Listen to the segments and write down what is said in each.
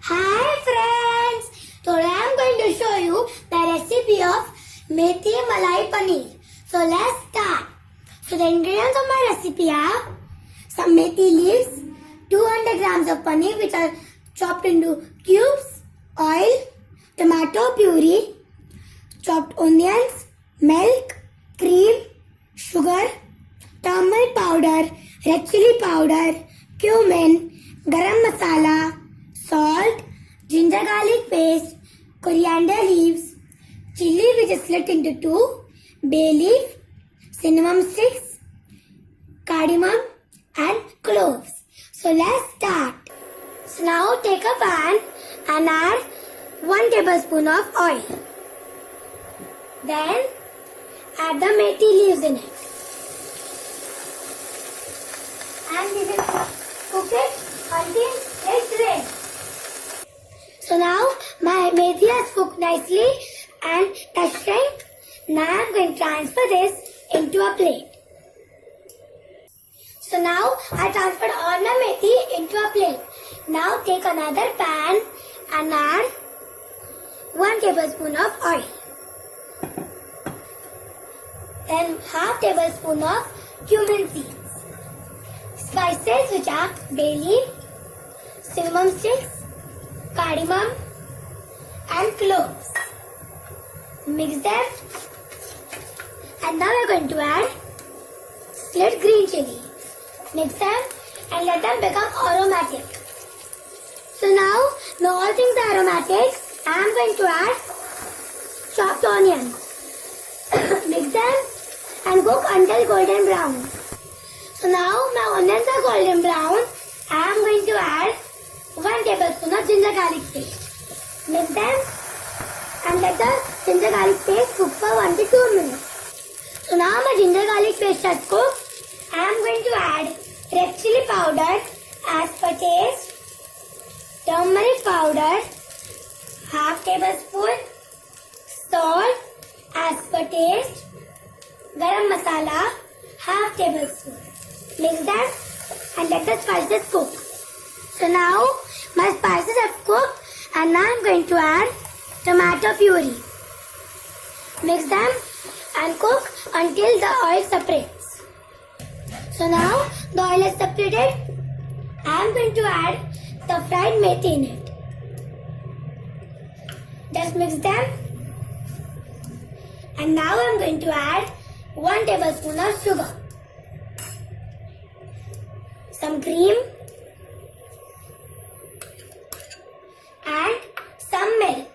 Hi friends! Today I am going to show you the recipe of Methi Malai Paneer. So let's start. So the ingredients of my recipe are some methi leaves, 200 grams of paneer which are chopped into cubes, oil, tomato puree, chopped onions, milk, cream, sugar, turmeric powder, red chili powder, cumin, garam masala, salt, ginger garlic paste, coriander leaves, chili which is split into two, bay leaf, cinnamon sticks, cardamom and cloves. So let's start. So now take a pan and add 1 tablespoon of oil. Then add the methi leaves in it. And we will cook it until it's ready. So now my methi has cooked nicely and touched shrink. Now I am going to transfer this into a plate. So now I transferred all my methi into a plate. Now take another pan and add 1 tablespoon of oil. Then half tablespoon of cumin seeds. Spices which are bay leaf, cinnamon sticks, cardamom and cloves. Mix them and now we are going to add split green chili. Mix them and let them become aromatic. So now all things are aromatic, I am going to add chopped onions. Mix them and cook until golden brown. So now my onions are golden brown, I am going to add 1 tablespoon of ginger garlic paste. Mix them and let the ginger garlic paste cook for 1 to 2 minutes. So now my ginger garlic paste has cooked. I am going to add red chili powder as per taste, turmeric powder, half tablespoon, salt as per taste, garam masala, half tablespoon. Mix them and let the spices cook. So now my spices have cooked and now I am going to add tomato puree. Mix them and cook until the oil separates. So now the oil is separated. I am going to add the fried methi in it. Just mix them. And now I am going to add 1 tablespoon of sugar, some cream and some milk.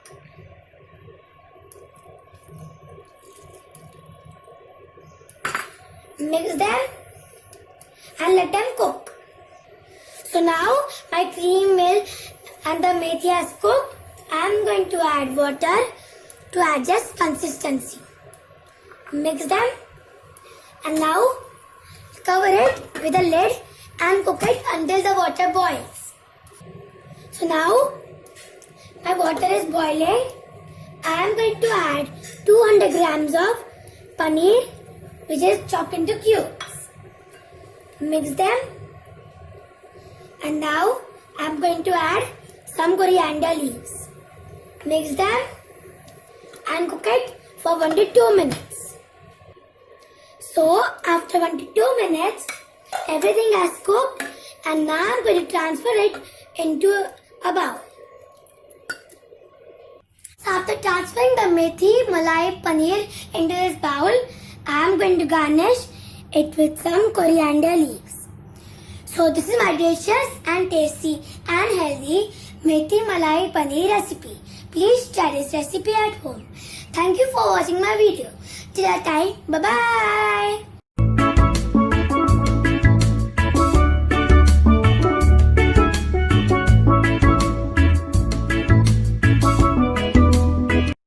Mix them and let them cook. So now my cream, milk and the methi has cooked. I am going to add water to adjust consistency. Mix them and now cover it with a lid and cook it until the water boils. So now my water is boiling. I am going to add 200 grams of paneer which is chopped into cubes. Mix them and now I am going to add some coriander leaves. Mix them and cook it for 1 to 2 minutes. So after 1 to 2 minutes everything has cooked and now I am going to transfer it into a bowl. So after transferring the Methi Malai Paneer into this bowl, I am going to garnish it with some coriander leaves. So this is my delicious and tasty and healthy Methi Malai Paneer recipe. Please try this recipe at home. Thank you for watching my video. Till that time, bye bye.